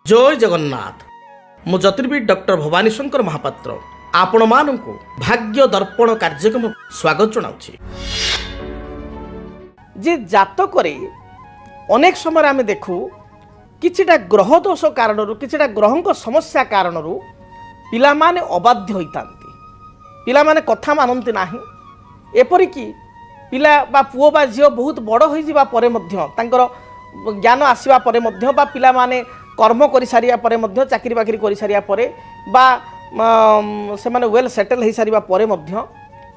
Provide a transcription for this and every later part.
जय जगन्नाथ मु ज्योतिर्विद डॉक्टर भवानी शंकर महापात्र आपण मानू भाग्य दर्पण कार्यक्रम स्वागत जनाऊँ। जे जातक अनेक समय आम देखू किछिटा ग्रह दोष कारण किछिटा ग्रह समस्या कारण पिला माने अबाध्य होता पिला माने कथा मानती ना एपरिकी पिला बा पुओ बा झील बहुत बड़ हो ज्ञान आसवा पिला माने कर्म कर सारिया चाकरी बाकरी कर सारिया से माने वेल सेटल हो सारिया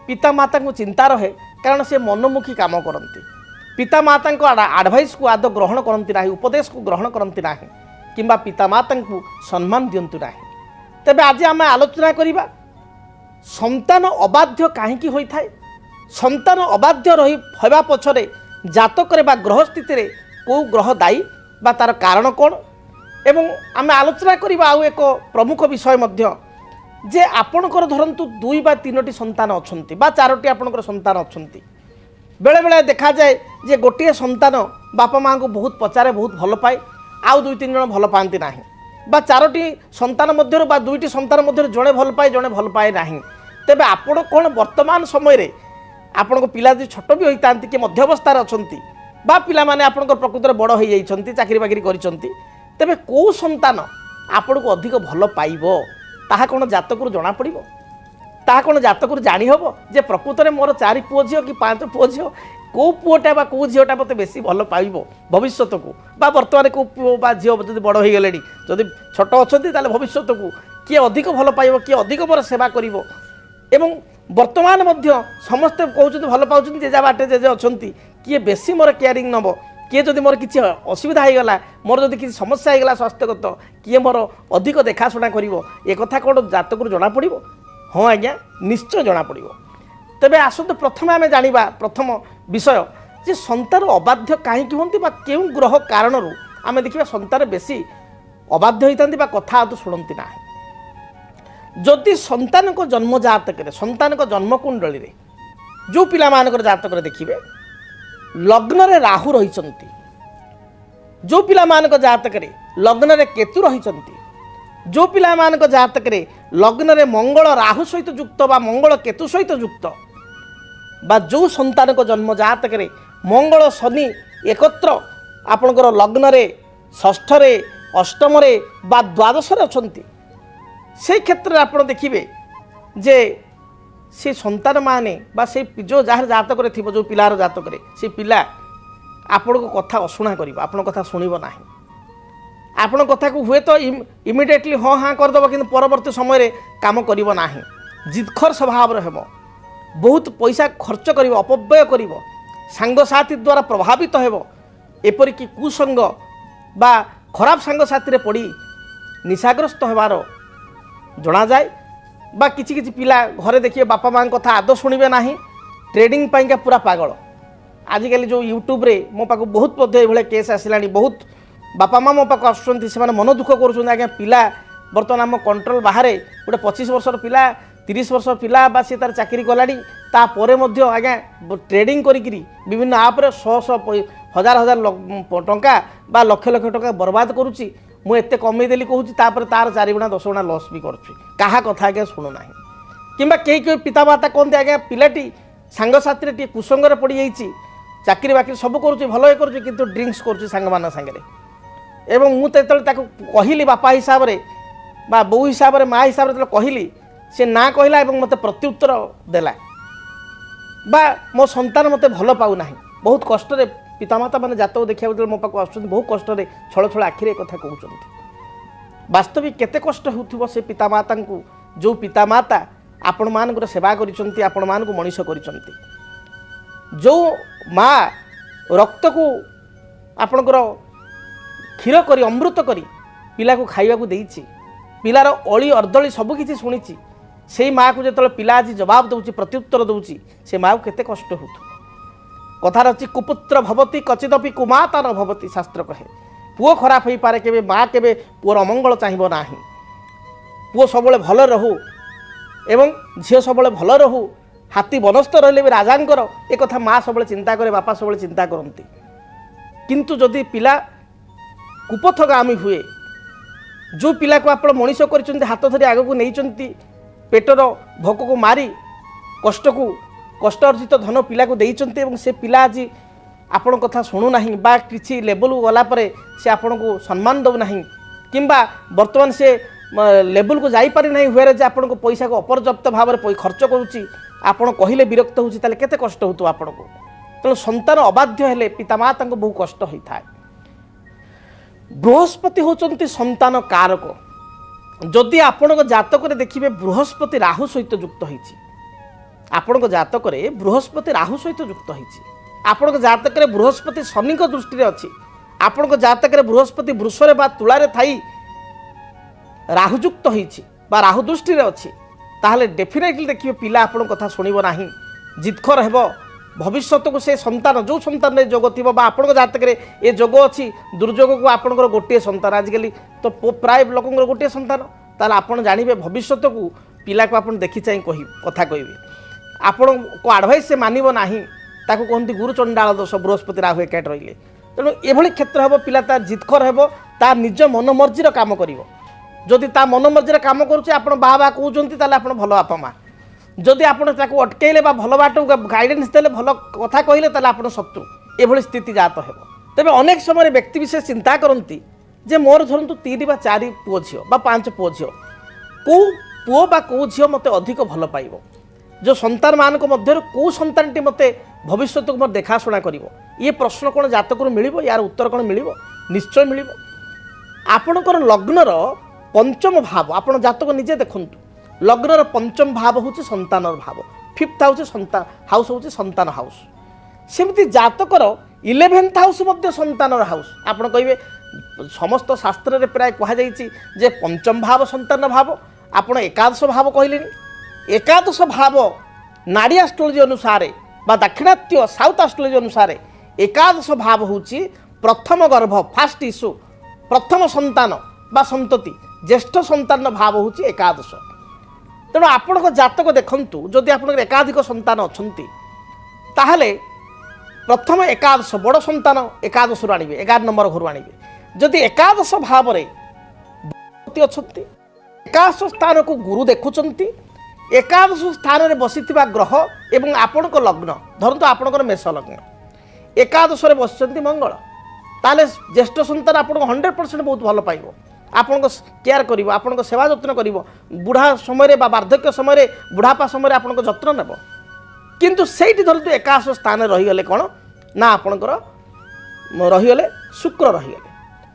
पिता माता को चिंता रहे कारण से मनोमुखी काम करती पिता माता को आडभाइस को आद ग्रहण करती ना उपदेश को ग्रहण करती ना किंबा पिता माता को सम्मान दिंतु ना। तेबे आज आम आलोचना करिबा संतान अबाध्य कहीं होता है संतान अबाध्य रही होगा पछरे जातक बा ग्रह स्थिति को ग्रह दायी बा तार कारण कौन एवं आम आलोचना करिबा आउ एक प्रमुख विषय मध्य जे आपणकर धरंतु 2 बा 3टी संतान अछंती बा 4टी आपणकर संतान अछंती बेले बेले देखा जाए जे गोटे संतान बापा माँ को बहुत पचारे बहुत भल पाए आउ 2-3 जन भल पाती ना बा 4टी संतान मध्य बा 2टी संतान मध्य जड़े भल पाए ना तेबे आपण कौन वर्तमान समय रे आपण को पिला जो छोट भी होता कि मध्यवस्थार अछंती बा पिला माने आपण को प्रकृत बड़ हो जाइछंती चाकरी बाकरी करिसंती तेबे को संतान आपण को अधिक भल पाइबो ताहा कोन जातक जना पड़िबो ताहा कोन जातक जानी हबो जे प्रकृत में मोर 4 पुओ झियो कि 5 पुओ झियो को पुओटा बा को झियोटा मते बेसी भल पाइबो भविष्यत को बा वर्तमान को पुओ बा झियो जदि बड़ हो गेलेनी जदि छोट अछंती ताले भविष्यत को किए अधिक भल पाइबो किए अधिक मोर सेवा करिवो एवं वर्तमान मध्य समस्ते कहते भल पाँच जेजा बाटे जेजे अच्छा किए बेसी मोर केयरिंग नब किए जदि मोर किसी असुविधा हो गला मोर जदि किसी समस्या हो गला स्वास्थ्यगत किए मोर अधिक देखाशुना करिवो ए कथा कोन जातक जना पड़िबो। हाँ आज्ञा निश्चय जना पड़िबो। तेबे आसत प्रथम आम जानिबा प्रथम विषय जे संतान अबाध्य कहीं होती बा केउ ग्रह कारण आम देखिबा संतान बेसी अबाध्य होइतांती बा कथा आदु शुणती ना जदि संतान को जन्म जातक संतान को जन्म कुंडली रे जो पिला मानकर जातक देखिए लग्न रे राहु रही जो पिला मानक जातक लग्न रे केतु रही जो पिला मानक जातक लग्न रे मंगल राहु सहित युक्त बा मंगल केतु सहित युक्त बा जो संतान को जन्म जातक मंगल शनि एकत्र आपणकर लग्न रे षष्ठ रे अष्टम रे बा द्वादश रे अछंती से क्षेत्र में आप देखिए जे से संतान माने बा से जो जार जातक थी जो पिलार जातक से पिला आपण को कथा अशुणा कर आपण कथा शुणव ना आपण कथा को हुए तो इमिडिएटली हाँ हाँ करदेव कि परवर्ती समय काम करिवो ना जिदखर स्वभाव हेब बहुत पैसा खर्च कर अपव्यय कर सांगसाथी द्वारा प्रभावित हेब एपरिकी कुसंग बा खराब सांगसाथी पड़ी निशाग्रस्त होबार जना जाए बा किछि किछि पिला घरे देखिए बापा माँ कथा आदौ शुणवे ना ट्रेडिंग पाइका पूरा पागल आजिकल जो यूट्यूब रे मो पाक बहुत ये केस आसला बहुत बापा माँ मो पाक आसुँच मन दुख कर आज्ञा पिला बर्तमान आम कंट्रोल बाहर गोटे 25 वर्षर पिला 30 वर्ष पिला बा सी तार चाकरी कलानी तापर आज्ञा ट्रेडिंग करी विभिन्न आप्रे 100 हजार हजार टंका बा लक्ष लक्ष टंका बर्बाद करुच्ची मुझे कमेदेली कहूँ तार 4 गुणा 10 गुणा लस भी कहा कथा आज्ञा शुणुना कि कई पिता माता कहते आज्ञा पिलाटी सांगसाथी टे कुसंगे पड़ जाइए चाकरी बाकरी सब करुच्ची भल ये करुच्ची किंतु ड्रिंक्स करुच्ची सांग मान सागर एवं मुझे कहली बापा हिसाब से बा बो हिसाब से माँ हिसाब से कहली से ना कहला मत प्रत्युत्तर देला बा मो संतान मत भल पाऊना बहुत कष्ट पितामाता मैंने जातक देखा मो पाक आस बहुत कष्ट छल छल आखिरे कथा कहते वास्तविक केते कष्ट हो से पितामाता को जो पितामाता आपण मान सेवा करिसंती आपण मान को मनीष करिसंती जो माँ रक्त को आपणकर क्षीर करी अमृत करी पिला को खाइबा को देइछि पिलार अली अर्दली सबकि शुणी से माँ को जो पिला आज जवाब दौर प्रत्युत्तर दौर से माँ को केते कष्ट हो कथार अच्छी कुपुत्र भवती कचिदपि कुमाता न भवती शास्त्र कहे पुओ खराब हो पारे केबे माँ केबे पुओर अमंगल चाहिए ना पुओ सब भल रहू एवं झील सब भल रहू हाथी बनस्थ रहिले भी राजांकर एक कथा माँ सब चिंता करे बापा सब चिंता करती किंतु जदि पिला कुपथगामी हुए जो पिला को आपण मनीष कर हाथ धरी आग को नहीं पेटर भोक को मारी कष्ट को कष्ट अर्जित धन पिला को देइचंती एवं से पिला आज आपण कथा शुणु ना बा किसी लेवल को गला परे से आपण को सम्मान दो ना किंबा वर्तमान से लेवल को जाई पारि नहीं हुए जे आपण को पैसा को अपर्याप्त भाव में खर्च करुच्ची आपण कहले विरक्त होची ताले केते कष्ट होतो आपण को तेणु संतान अबाध्य हेले पितामाता को बहु कष्ट होता है। बृहस्पति होचंती संतान कारक जदि आपण जातक देखिए बृहस्पति राहु सहित युक्त होईची आपण जातक बृहस्पति राहु सहित युक्त होईची आपण जातक बृहस्पति शनि दृष्टि अच्छी आपण जातक बृहस्पति वृषरे बा तुलारे थाई राहुयुक्त होईची बा राहु दृष्टि अच्छी ताहले डेफिनेटली देखिए पिला आपण कथा शुणिब नाही जिदखर हेब भविष्य को से संतान जो संतान जोग थी आपण जातक ये जोग अच्छी दुर्जोग को आपंकर गोटे संतान आजिकल तो प्राय लोक गोटे संतान ताल आपण जानवे भविष्य को पिला को आप देखी चाह कथा कहे आपण को आडभाइस से मानव नाही ताको कहते गुरुचंडाल दोष बृहस्पति राहु एकाट रहिले तेणु एभली क्षेत्र हेब पिला तार जिदखर हेब तार निज मनमर्जीर काम करिवो जदि ता मनमर्जीर काम करुचे आपण बाबा कहते ताले आपण भल बापा माँ जदि आपण ताको अटकेले बा भल बाट गाइडेंस देले भल कथा कहले ताले आपण शत्रु एभली स्थिति जात हेब तेबे अनेक समय व्यक्ति विशेष चिंता करती जे मोर धरतु 3 बा 4 पुओ झियो बा 5 पुओ झियो को पुओ बा को झियो मते अधिक भल पाइबो जो संतान मान मध्य कौ संतानटी मत भविष्य को मोर देखाशुना कर ये प्रश्न कौन जातक मिल यार उत्तर कौन मिल निश्चय मिल आपणकर लग्नर पंचम भाव आप जातक निजे देखु लग्नर पंचम भाव हूँ संतान भाव फिफ्थ हाउस हूँ संतान हाउस सेमती जातकर 11th हाउस संतान हाउस आप कहे समस्त शास्त्र प्राय कहुई पंचम भाव संतान भाव आप एकादश भाव कहले एकादश भाव नाड़ी एस्ट्रोलोजी अनुसार बा दाक्षिणात्य साउथ एस्ट्रोलोजी अनुसार एकादश भाव हूँ प्रथम गर्भ फास्ट इश्यू प्रथम संतान बा संतति ज्येष्ठ संतान भाव हूँ एकादश तेणु आपण जातक देखु जदि आप एकाधिक संतान अच्छा ताहले प्रथम एकादश बड़ संतान एकादश आणवे 11 नंबर घर आणवे जदि एकादश भाव अच्छा एकादश स्थान को गुरु देखुंट एकादश स्थान में बसी ग्रह एवं आपण लग्न धरतु आपणकर मेष लग्न एकादश बस मंगल ताले ज्येष्ठ संतान आपको 100% बहुत भल पाइब आपण केयर कर आपण सेवा जत्न कर बुढ़ा समय वार्धक्य समय बुढ़ापा समय आपण जत्न नेब किंतु सेठी धरतु एकादश स्थान रहीगले कौन ना आपणकर रहीगले शुक्र रहीगले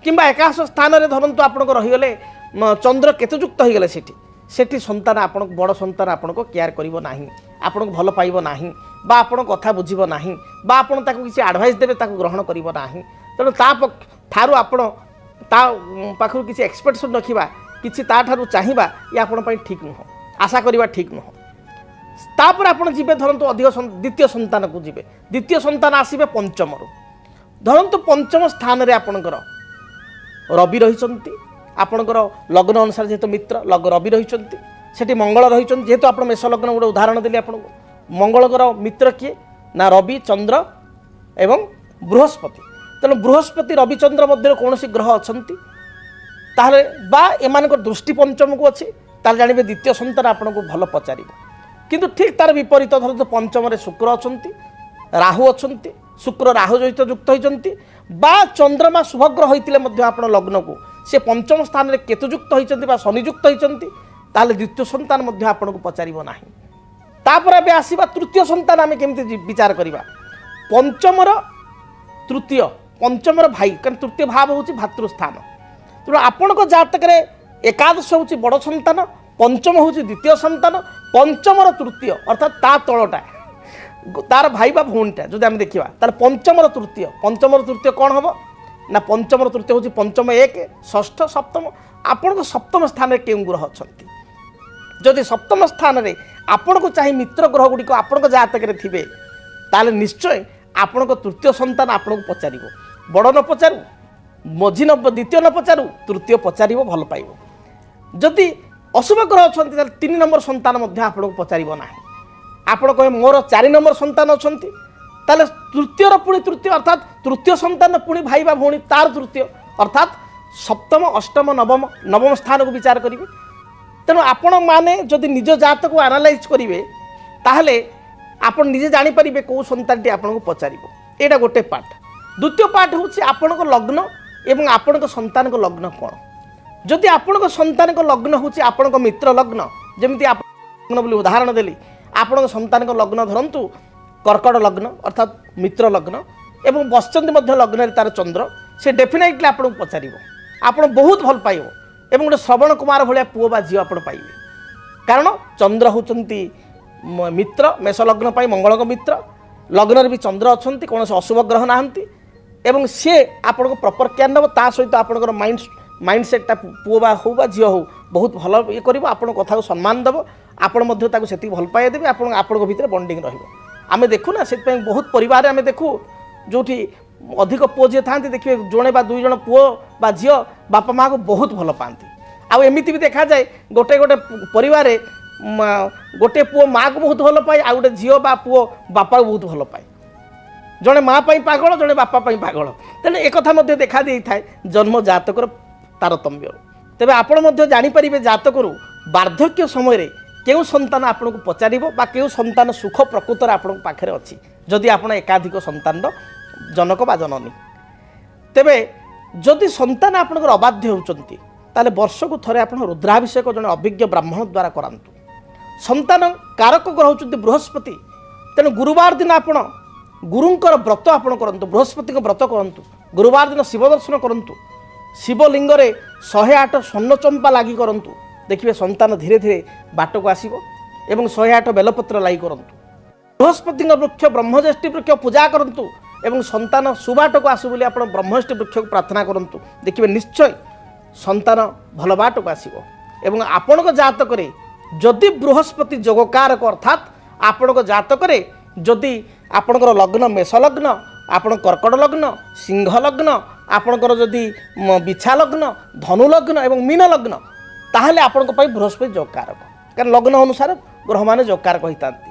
किंबा एकादश स्थान में धरतु आपणकर रहीगले चंद्र केतुयुक्त होगले सेठी संतान आपण बड़ संतान आपण को केयर करिवो नाही आपण भल पाइबो नाही बा आपण कथा बुझिबो नाही बा आपण ताको किसी एडवाइस देबे ताको ग्रहण करिवो नाही तेणु ता ठारू आपण ता पाखरु किसी एक्सपेक्टेशन रखिबा किसी ता ठारू चाहिबा ये आपण पई ठीक नुह आशा करिबा ठीक नुह तापर आपण जिबे धरंतु अधिक द्वितीय संतान को जिबे द्वितीय संतान आसीबे पंचम रु धरंतु पंचम स्थान रे आपणकर रवि रहिसंती आपणकर लग्न अनुसार जेहेतु मित्र रवि रही मंगल रही जेहेतु आप मेष लग्न गोटे उदाहरण देली आपको मंगलकर मित्र किए ना रवि चंद्र एवं बृहस्पति तेणु बृहस्पति रविचंद्र मध्य कौन ग्रह अच्छा ताहले बा एमान दृष्टि पंचम को अच्छी ताल जानवे द्वितीय संतान आपको भल पचार किंतु ठीक तार विपरीत धरतु पंचम शुक्र अच्छा राहु अच्छा शुक्र राहु सहित युक्त होती बा चंद्रमा शुभग्रह होते आप लग्न को से पंचम स्थान में केतुयुक्त होती शनियुक्त होती ताहले द्वितीय संतान आपको पचार ना तापर ए आसवा तृतीय संतान आम केमी विचार करवा पंचमर तृतीय पंचमर भाई कारण तृतीय भाव हूँ भातृस्थान तेणु आपण जातक एकादश हूँ बड़ संतान पंचम हूँ द्वितीय संतान पंचमर तृतीय अर्थात ता तलटा तार भाई बा भौणीटा जो आम देखा तार पंचमर तृतीय कौन हम ना पंचमर तृतीय हूँ पंचम 1 षष्ठ सप्तम आपण सप्तम स्थान में क्यों ग्रह अच्छा जदि सप्तम स्थान में आपण को चाहे मित्र ग्रह गुड़िक आपण जातक थे ताले निश्चय आपण तृतीय संतान आपको पचार बड़ न पचारू मझी न द्वितीय न पचारू तृतीय पचार भल पाइब जदि अशुभ ग्रह अच्छा 3 नंबर संतान आपको पचार ना आपण कहे मोर 4 नंबर संतान अच्छा ताले तृतीय पुणी तृतीय अर्थात तृतीय संतान पुणी भाई बा भौणी तार तृतीय अर्थात ସପ୍ତମ ଅଷ୍ଟମ ନବମ ସ୍ଥାନକୁ ବିଚାର କରିବେ। ତେଣୁ ଆପଣମାନେ ଯଦି ନିଜ ଜାତକୁ ଆନାଲାଇଜ୍ କରିବେ ତାହେଲେ ଆପଣ ନିଜେ ଜାଣିପାରିବେ କେଉଁ ସନ୍ତାନଟି ଆପଣଙ୍କୁ ପଚାରିବ। ଏଇଟା ଗୋଟେ ପାର୍ଟ। ଦ୍ୱିତୀୟ ପାର୍ଟ ହେଉଛି ଆପଣଙ୍କ ଲଗ୍ନ ଏବଂ ଆପଣଙ୍କ ସନ୍ତାନଙ୍କ ଲଗ୍ନ କ'ଣ। ଯଦି ଆପଣଙ୍କ ସନ୍ତାନଙ୍କ ଲଗ୍ନ ହେଉଛି ଆପଣଙ୍କ ମିତ୍ର ଲଗ୍ନ, ଯେମିତି ଆପଣ ବୋଲି ଉଦାହରଣ ଦେଲି, ଆପଣଙ୍କ ସନ୍ତାନଙ୍କ ଲଗ୍ନ ଧରନ୍ତୁ କର୍କଟ ଲଗ୍ନ ଅର୍ଥାତ୍ ମିତ୍ର ଲଗ୍ନ ଏବଂ ବସିଛନ୍ତି ମଧ୍ୟ ଲଗ୍ନରେ ତାର ଚନ୍ଦ୍ର, ସେ ଡେଫିନେଟଲି ଆପଣଙ୍କୁ ପଚାରିବ। ଆପଣ ବହୁତ ଭଲ ପାଇବ ଏବଂ ଗୋଟେ ଶ୍ରବଣ କୁମାର ଭଳିଆ ପୁଅ ବା ଝିଅ ଆପଣ ପାଇବେ। କାରଣ ଚନ୍ଦ୍ର ହେଉଛନ୍ତି ମିତ୍ର, ମେଷ ଲଗ୍ନ ପାଇଁ ମଙ୍ଗଳଙ୍କ ମିତ୍ର, ଲଗ୍ନରେ ବି ଚନ୍ଦ୍ର ଅଛନ୍ତି, କୌଣସି ଅଶୁଭ ଗ୍ରହ ନାହାନ୍ତି ଏବଂ ସିଏ ଆପଣଙ୍କୁ ପ୍ରପର କେୟାର ନେବ। ତା ସହିତ ଆପଣଙ୍କର ମାଇଣ୍ଡ ସେଟ୍ଟା ପୁଅ ବା ହଉ ବା ଝିଅ ହଉ ବହୁତ ଭଲ ଇଏ କରିବ, ଆପଣଙ୍କ କଥାକୁ ସମ୍ମାନ ଦେବ, ଆପଣ ମଧ୍ୟ ତାକୁ ସେତିକି ଭଲ ପାଇବା ଦେବେ, ଆପଣଙ୍କ ଭିତରେ ବଣ୍ଡିଂ ରହିବ। ଆମେ ଦେଖୁ ନା, ସେଥିପାଇଁ ବହୁତ ପରିବାରରେ ଆମେ ଦେଖୁ ଯେଉଁଠି ଅଧିକ ପୁଅ ଝିଅ ଥାଆନ୍ତି, ଦେଖିବେ ଜଣେ ବା ଦୁଇ ଜଣ ପୁଅ ବା ଝିଅ ବାପା ମାଆକୁ ବହୁତ ଭଲ ପାଆନ୍ତି। ଆଉ ଏମିତି ବି ଦେଖାଯାଏ ଗୋଟେ ପରିବାରରେ ଗୋଟିଏ ପୁଅ ମାଆକୁ ବହୁତ ଭଲ ପାଏ, ଆଉ ଗୋଟେ ଝିଅ ବା ପୁଅ ବାପାକୁ ବହୁତ ଭଲ ପାଏ। ଜଣେ ମା ପାଇଁ ପାଗଳ, ଜଣେ ବାପା ପାଇଁ ପାଗଳ। ତେଣୁ ଏକଥା ମଧ୍ୟ ଦେଖା ଦେଇଥାଏ ଜନ୍ମ ଜାତକର ତାରତମ୍ୟ। ତେବେ ଆପଣ ମଧ୍ୟ ଜାଣିପାରିବେ ଜାତକରୁ ବାର୍ଦ୍ଧକ୍ୟ ସମୟରେ କେଉଁ ସନ୍ତାନ ଆପଣଙ୍କୁ ପଚାରିବ ବା କେଉଁ ସନ୍ତାନ ସୁଖ ପ୍ରକୃତରେ ଆପଣଙ୍କ ପାଖରେ ଅଛି, ଯଦି ଆପଣ ଏକାଧିକ ସନ୍ତାନର ଜନକ ବା ଜନନୀ। ତେବେ ଯଦି ସନ୍ତାନ ଆପଣଙ୍କର ଅବାଧ୍ୟ ହେଉଛନ୍ତି ତାହେଲେ ବର୍ଷକୁ ଥରେ ଆପଣ ରୁଦ୍ରାଭିଷେକ ଜଣେ ଅଭିଜ୍ଞ ବ୍ରାହ୍ମଣ ଦ୍ୱାରା କରାନ୍ତୁ। ସନ୍ତାନ କାରକ ଗ୍ରହ ହେଉଛନ୍ତି ବୃହସ୍ପତି। ତେଣୁ ଗୁରୁବାର ଦିନ ଆପଣ ଗୁରୁଙ୍କର ବ୍ରତ ଆପଣ କରନ୍ତୁ, ବୃହସ୍ପତିଙ୍କ ବ୍ରତ କରନ୍ତୁ। ଗୁରୁବାର ଦିନ ଶିବ ଦର୍ଶନ କରନ୍ତୁ, ଶିବଲିଙ୍ଗରେ 108 ସ୍ୱର୍ଣ୍ଣ ଚମ୍ପା ଲାଗି କରନ୍ତୁ। ଦେଖିବେ ସନ୍ତାନ ଧୀରେ ଧୀରେ ବାଟକୁ ଆସିବ ଏବଂ 108 ବେଲପତ୍ର ଲାଗି କରନ୍ତୁ। ବୃହସ୍ପତିଙ୍କ ବୃକ୍ଷ ବ୍ରହ୍ମଜ୍ୟେଷ୍ଠି ବୃକ୍ଷ ପୂଜା କରନ୍ତୁ ଏବଂ ସନ୍ତାନ ସୁବାଟକୁ ଆସୁ ବୋଲି ଆପଣ ବ୍ରହ୍ମଜ୍ୟେଷ୍ଠି ବୃକ୍ଷକୁ ପ୍ରାର୍ଥନା କରନ୍ତୁ। ଦେଖିବେ ନିଶ୍ଚୟ ସନ୍ତାନ ଭଲ ବାଟକୁ ଆସିବ। ଏବଂ ଆପଣଙ୍କ ଜାତକରେ ଯଦି ବୃହସ୍ପତି ଯୋଗକାରକ ଅର୍ଥାତ୍ ଆପଣଙ୍କ ଜାତକରେ ଯଦି ଆପଣଙ୍କର ଲଗ୍ନ ମେଷ ଲଗ୍ନ, ଆପଣ କର୍କଟ ଲଗ୍ନ, ସିଂହ ଲଗ୍ନ, ଆପଣଙ୍କର ଯଦି ବିଛା ଲଗ୍ନ, ଧନୁ ଲଗ୍ନ ଏବଂ ମୀନ ଲଗ୍ନ, ତାହେଲେ ଆପଣଙ୍କ ପାଇଁ ବୃହସ୍ପତି ଯୋଗକାରକ। କାରଣ ଲଗ୍ନ ଅନୁସାରେ ଗ୍ରହମାନେ ଯୋଗକାରକ ହୋଇଥାନ୍ତି।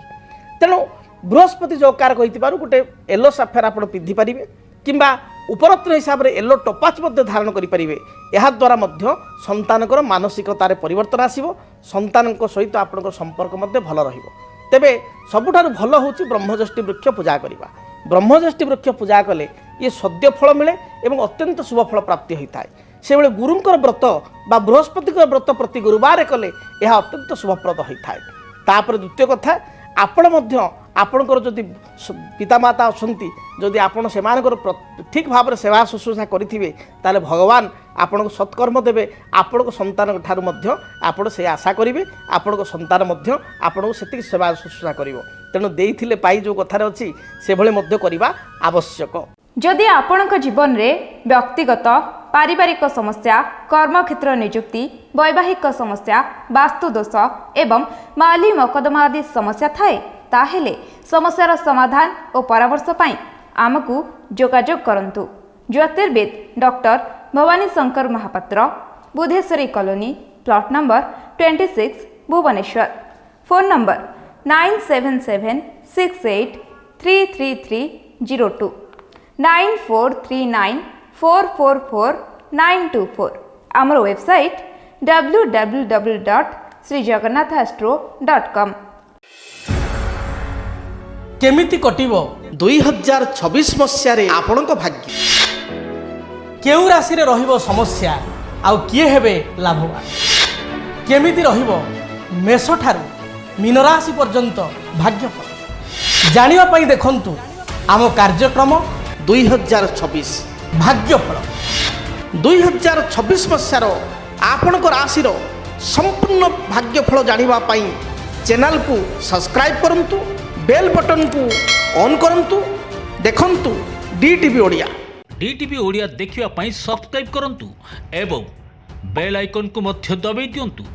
ତେଣୁ ବୃହସ୍ପତି ଯୋଗକାରକ ହୋଇଥିବାରୁ ଗୋଟେ ୟେଲୋ ସାଫେୟାର ଆପଣ ପିନ୍ଧିପାରିବେ କିମ୍ବା ଉପରତ୍ନ ହିସାବରେ ୟେଲୋ ଟୋପାଚ୍ ମଧ୍ୟ ଧାରଣ କରିପାରିବେ। ଏହାଦ୍ୱାରା ମଧ୍ୟ ସନ୍ତାନଙ୍କର ମାନସିକତାରେ ପରିବର୍ତ୍ତନ ଆସିବ, ସନ୍ତାନଙ୍କ ସହିତ ଆପଣଙ୍କର ସମ୍ପର୍କ ମଧ୍ୟ ଭଲ ରହିବ। ତେବେ ସବୁଠାରୁ ଭଲ ହେଉଛି ବ୍ରହ୍ମଜ୍ୟେଷ୍ଠି ବୃକ୍ଷ ପୂଜା କରିବା। ବ୍ରହ୍ମଜ୍ୟେଷ୍ଠି ବୃକ୍ଷ ପୂଜା କଲେ ଇଏ ସଦ୍ୟ ଫଳ ମିଳେ ଏବଂ ଅତ୍ୟନ୍ତ ଶୁଭ ଫଳ ପ୍ରାପ୍ତି ହୋଇଥାଏ। ସେଭଳି ଗୁରୁଙ୍କର ବ୍ରତ ବା ବୃହସ୍ପତିଙ୍କର ବ୍ରତ ପ୍ରତି ଗୁରୁବାର କଲେ ଏହା ଅତ୍ୟନ୍ତ ଶୁଭପ୍ରଦ ହୋଇଥାଏ। ତାପରେ ଦ୍ୱିତୀୟ କଥା, ଆପଣ ମଧ୍ୟ ଆପଣଙ୍କର ଯଦି ପିତାମାତା ଅଛନ୍ତି, ଯଦି ଆପଣ ସେମାନଙ୍କର ଠିକ୍ ଭାବରେ ସେବା ଶୁଶ୍ରୂଷା କରିଥିବେ ତାହେଲେ ଭଗବାନ ଆପଣଙ୍କୁ ସତ୍କର୍ମ ଦେବେ। ଆପଣଙ୍କ ସନ୍ତାନଙ୍କ ଠାରୁ ମଧ୍ୟ ଆପଣ ସେ ଆଶା କରିବେ, ଆପଣଙ୍କ ସନ୍ତାନ ମଧ୍ୟ ଆପଣଙ୍କୁ ସେତିକି ସେବା ଶୁଶ୍ରୂଷା କରିବ। ତେଣୁ ଦେଇଥିଲେ ପାଇ ଯେଉଁ କଥାରେ ଅଛି ସେଭଳି ମଧ୍ୟ କରିବା ଆବଶ୍ୟକ। ଯଦି ଆପଣଙ୍କ ଜୀବନରେ ବ୍ୟକ୍ତିଗତ ପାରିବାରିକ ସମସ୍ୟା, କର୍ମକ୍ଷେତ୍ର ନିଯୁକ୍ତି, ବୈବାହିକ ସମସ୍ୟା, ବାସ୍ତୁଦୋଷ ଏବଂ ମାଲି ମକଦ୍ଦମା ଆଦି ସମସ୍ୟା ଥାଏ, ତାହେଲେ ସମସ୍ୟାର ସମାଧାନ ଓ ପରାମର୍ଶ ପାଇଁ ଆମକୁ ଯୋଗାଯୋଗ କରନ୍ତୁ। ଜ୍ୟୋତିର୍ବିଦ doctor Bhabani Shankar Mahapatra, Budheswari colony, plot number 26, Bhubaneswar. Phone number 9776833302 9439444924। ଆମର ୱେବସାଇଟ୍ www.srijagannathastro.com। କେମିତି କଟିବ 2026 ମସିହାରେ ଆପଣଙ୍କ ଭାଗ୍ୟ? କେଉଁ ରାଶିରେ ରହିବ ସମସ୍ୟା ଆଉ କିଏ ହେବେ ଲାଭବାନ? କେମିତି ରହିବ ମେଷଠାରୁ ମୀନରାଶି ପର୍ଯ୍ୟନ୍ତ ଭାଗ୍ୟଫଳ? ଜାଣିବା ପାଇଁ ଦେଖନ୍ତୁ ଆମ କାର୍ଯ୍ୟକ୍ରମ 2026 ଭାଗ୍ୟଫଳ। 2026 ମସିହାର ଆପଣଙ୍କ ରାଶିର ସମ୍ପୂର୍ଣ୍ଣ ଭାଗ୍ୟଫଳ ଜାଣିବା ପାଇଁ ଚ୍ୟାନେଲକୁ ସବସ୍କ୍ରାଇବ୍ କରନ୍ତୁ, ବେଲ୍ ବଟନ୍କୁ ଅନ୍ କରନ୍ତୁ। ଦେଖନ୍ତୁ DTV ଓଡ଼ିଆ। DTV ଓଡ଼ିଆ ଦେଖିବା ପାଇଁ ସବସ୍କ୍ରାଇବ୍ କରନ୍ତୁ ଏବଂ ବେଲ୍ ଆଇକନ୍କୁ ମଧ୍ୟ ଦବାଇ ଦିଅନ୍ତୁ।